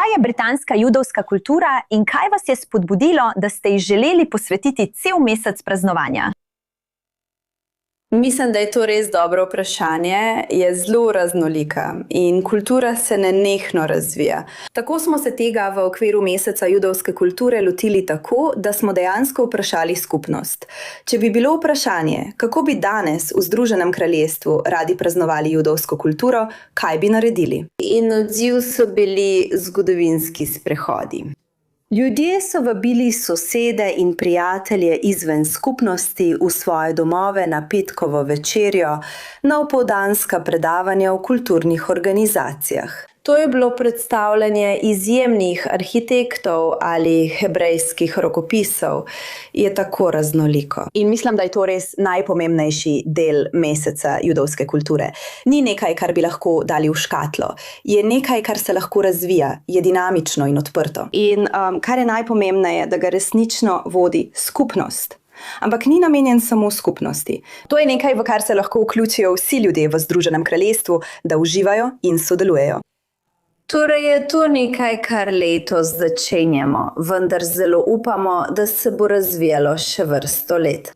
Kaj je britanska judovska kultura in kaj vas je spodbudilo, da ste ji želeli posvetiti cel mesec praznovanja? Mislim, da je to res dobro vprašanje, je zelo raznolika in kultura se nenehno razvija. Tako smo se tega v okviru meseca judovske kulture lotili tako, da smo dejansko vprašali skupnost. Če bi bilo vprašanje, kako bi danes v Združenem kraljestvu radi praznovali judovsko kulturo, kaj bi naredili? In odziv so bili zgodovinski sprehodi. Ljudje so vabili sosede in prijatelje izven skupnosti v svoje domove na petkovo večerjo, na opoldanska predavanja v kulturnih organizacijah. To je bilo predstavljanje izjemnih arhitektov ali hebrejskih rokopisov. Je tako raznoliko. In mislim, da je to res najpomembnejši del meseca judovske kulture. Ni nekaj, kar bi lahko dali v škatlo. Je nekaj, kar se lahko razvija, je dinamično in odprto. In kar je najpomembneje, da ga resnično vodi skupnost. Ampak ni namenjen samo skupnosti. To je nekaj, v kar se lahko vključijo vsi ljudje v Združenem kraljestvu, da uživajo in sodelujejo. Torej je to nekaj, kar letos začenjamo, vendar zelo upamo, da se bo razvijalo še vrsto let.